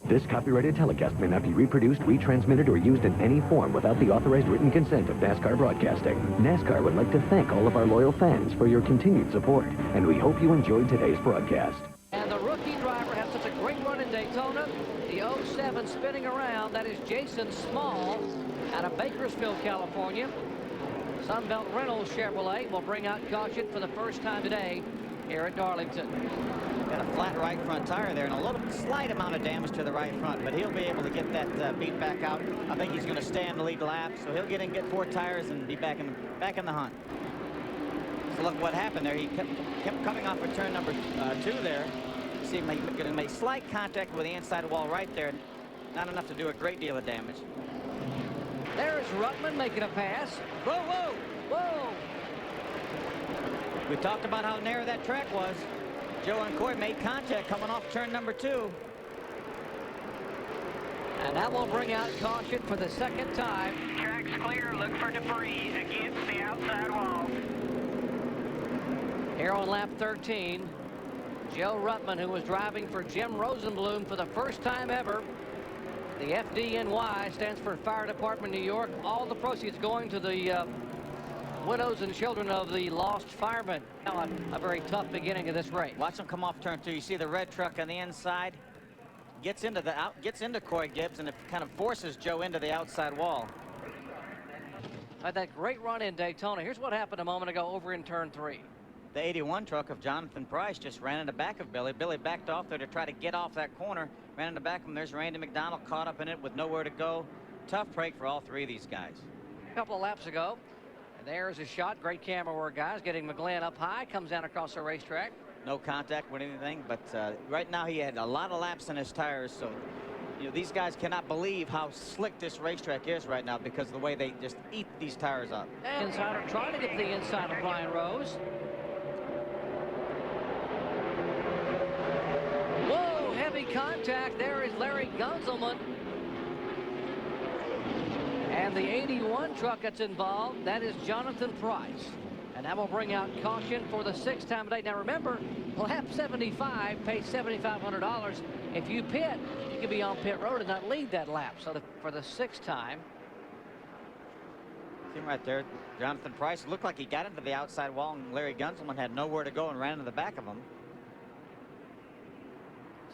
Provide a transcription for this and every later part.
This copyrighted telecast may not be reproduced, retransmitted, or used in any form without the authorized written consent of NASCAR Broadcasting. NASCAR would like to thank all of our loyal fans for your continued support, and we hope you enjoyed today's broadcast. And the rookie driver has such a great run in Daytona. The 07 spinning around, that is Jason Small out of Bakersfield, California. Sunbelt Reynolds Chevrolet will bring out caution for the first time today here at Darlington. Got a flat right front tire there and a little slight amount of damage to the right front, but he'll be able to get that beat back out. I think he's going to stay in the lead lap, so he'll get in, get 4 tires, and be back in the hunt. So look what happened there. He kept coming off of turn number 2 there. You see him going to make slight contact with the inside wall right there. Not enough to do a great deal of damage. There's Ruttman making a pass. Whoa, whoa, whoa. We talked about how narrow that track was. Joe and Coy made contact coming off turn number 2. And that will bring out caution for the second time. Track's clear. Look for debris against the outside wall. Here on lap 13, Joe Ruttman, who was driving for Jim Rosenblum for the first time ever. The FDNY stands for Fire Department New York. All the proceeds going to the widows and children of the lost firemen. Now a very tough beginning of this race. Watch him come off turn 2. You see the red truck on the inside. Gets into Coy Gibbs, and it kind of forces Joe into the outside wall. Had that great run in Daytona. Here's what happened a moment ago over in turn 3. The 81 truck of Jonathan Price just ran in the back of Billy. Billy backed off there to try to get off that corner. Ran in the back of him. There's Randy McDonald caught up in it with nowhere to go. Tough break for all 3 of these guys. A couple of laps ago. And there's a shot. Great camera work, guys. Getting McGlynn up high. Comes down across the racetrack. No contact with anything, but right now he had a lot of laps in his tires. So, you know, these guys cannot believe how slick this racetrack is right now because of the way they just eat these tires up. And insider trying to get the inside of Brian Rose. Whoa, heavy contact. There is Larry Gunzelman. And the 81 truck that's involved, that is Jonathan Price. And that will bring out caution for the 6th time today. Now remember, lap 75 pays $7,500. If you pit, you can be on pit road and not lead that lap. So for the 6th time. See him right there, Jonathan Price. It looked like he got into the outside wall, and Larry Gunzelman had nowhere to go and ran into the back of him.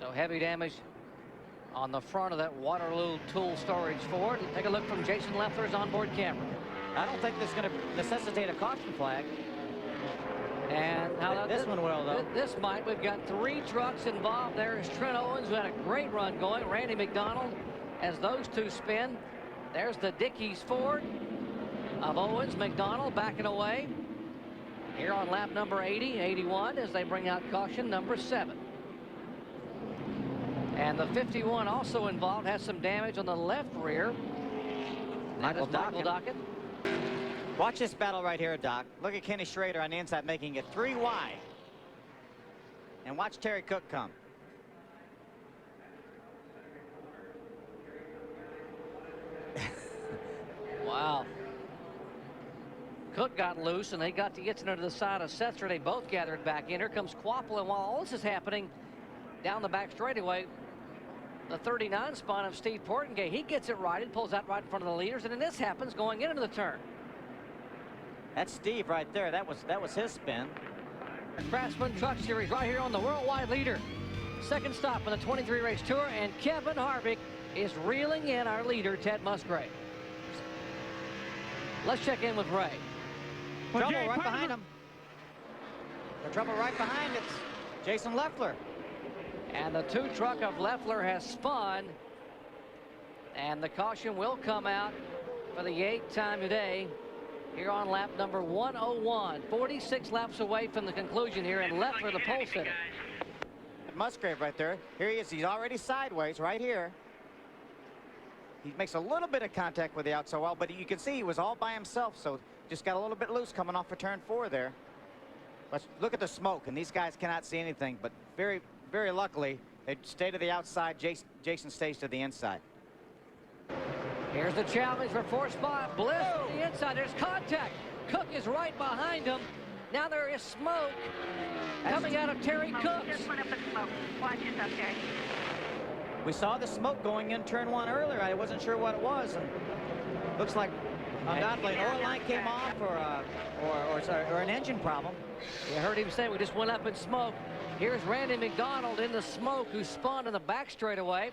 So heavy damage on the front of that Waterloo tool storage Ford. Take a look from Jason Leffler's onboard camera. I don't think this is going to necessitate a caution flag. And how this one will, though. This might. We've got 3 trucks involved. There is Trent Owens, who had a great run going. Randy McDonald, as those 2 spin. There's the Dickies Ford of Owens. McDonald backing away. Here on lap number 81 as they bring out caution number 7. And the 51 also involved, has some damage on the left rear. Michael Dockett. Watch this battle right here, Doc. Look at Kenny Schrader on the inside making it 3 wide. And watch Terry Cook come. Wow. Cook got loose, and they got to get into the side of Setzer. They both gathered back in. Here comes Quapple, and while all this is happening, down the back straightaway, the 39 spot of Steve Portengay, he gets it righted, pulls out right in front of the leaders, and then this happens going into the turn. That's Steve right there. That was his spin. Craftsman Truck Series right here on the worldwide leader. 2nd stop on the 23 race tour, and Kevin Harvick is reeling in our leader, Ted Musgrave. Let's check in with Ray. Trouble right behind him. The trouble right behind it's Jason Leffler. And the 2 truck of Leffler has spun. And the caution will come out for the 8th time today. Here on lap number 101. 46 laps away from the conclusion here, and Leffler, the pole sitter. Musgrave right there. Here he is. He's already sideways right here. He makes a little bit of contact with the outside wall, but you can see he was all by himself, so just got a little bit loose coming off of turn 4 there. But look at the smoke, and these guys cannot see anything, but very, very luckily, they stay to the outside. Jason stays to the inside. Here's the challenge for 4th spot. Bliss to the inside. There's contact. Cook is right behind him. Now there is smoke coming out of Terry Cook. Just went up in smoke. Watch this up there. We saw the smoke going in turn 1 earlier. I wasn't sure what it was, and looks like undoubtedly an oil line came off or an engine problem. You heard him say we just went up in smoke. Here's Randy McDonald in the smoke, who spun in the back straightaway,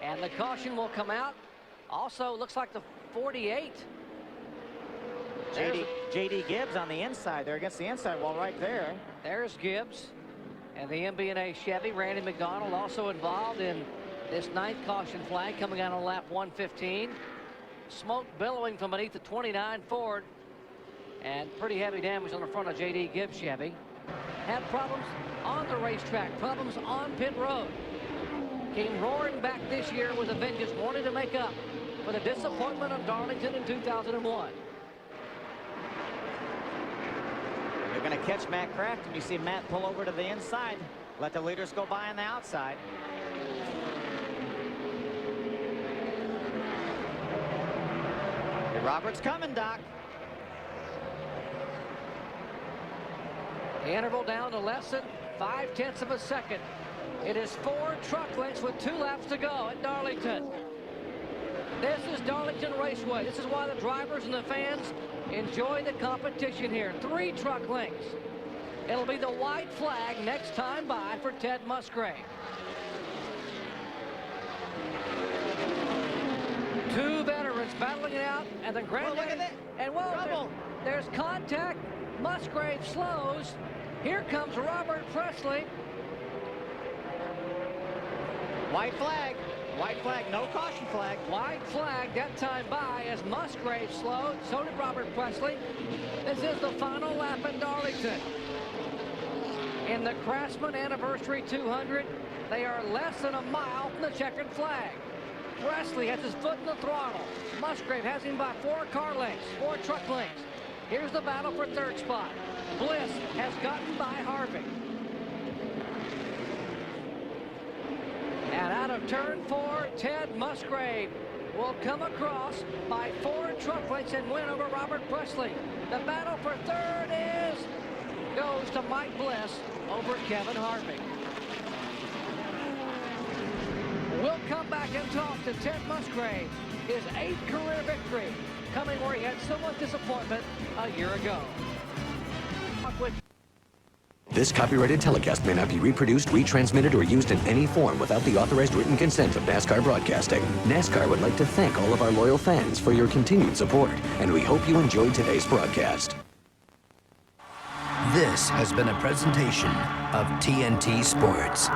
and the caution will come out. Also looks like the 48. J.D. Gibbs on the inside there, against the inside wall right there. There's Gibbs and the MB&A Chevy. Randy McDonald also involved in this 9th caution flag coming out on lap 115. Smoke billowing from beneath the 29 Ford, and pretty heavy damage on the front of J.D. Gibbs Chevy. Had problems on the racetrack, problems on pit road. Came roaring back this year with a vengeance, wanting to make up for the disappointment of Darlington in 2001. They're going to catch Matt Craftsman. You see Matt pull over to the inside, let the leaders go by on the outside. Roberts coming, Doc. The interval down to less than 0.5 of a second. It is 4 truck lengths with 2 laps to go at Darlington. This is Darlington Raceway. This is why the drivers and the fans enjoy the competition here. 3 truck lengths. It'll be the white flag next time by for Ted Musgrave. 2 veterans battling it out, and the grand and there's contact. Musgrave slows. Here comes Robert Presley. White flag. White flag, no caution flag. White flag that time by as Musgrave slowed. So did Robert Presley. This is the final lap in Darlington. In the Craftsman Anniversary 200, they are less than a mile from the checkered flag. Presley has his foot in the throttle. Musgrave has him by 4 car lengths, 4 truck lengths. Here's the battle for 3rd spot. Bliss has gotten by Harvick. And out of turn 4, Ted Musgrave will come across by 4 truck lengths and win over Robert Presley. The battle for 3rd goes to Mike Bliss over Kevin Harvick. We'll come back and talk to Ted Musgrave, his 8th career victory, coming where he had so much disappointment a year ago. This copyrighted telecast may not be reproduced, retransmitted, or used in any form without the authorized written consent of NASCAR Broadcasting. NASCAR would like to thank all of our loyal fans for your continued support, and we hope you enjoyed today's broadcast. This has been a presentation of TNT Sports.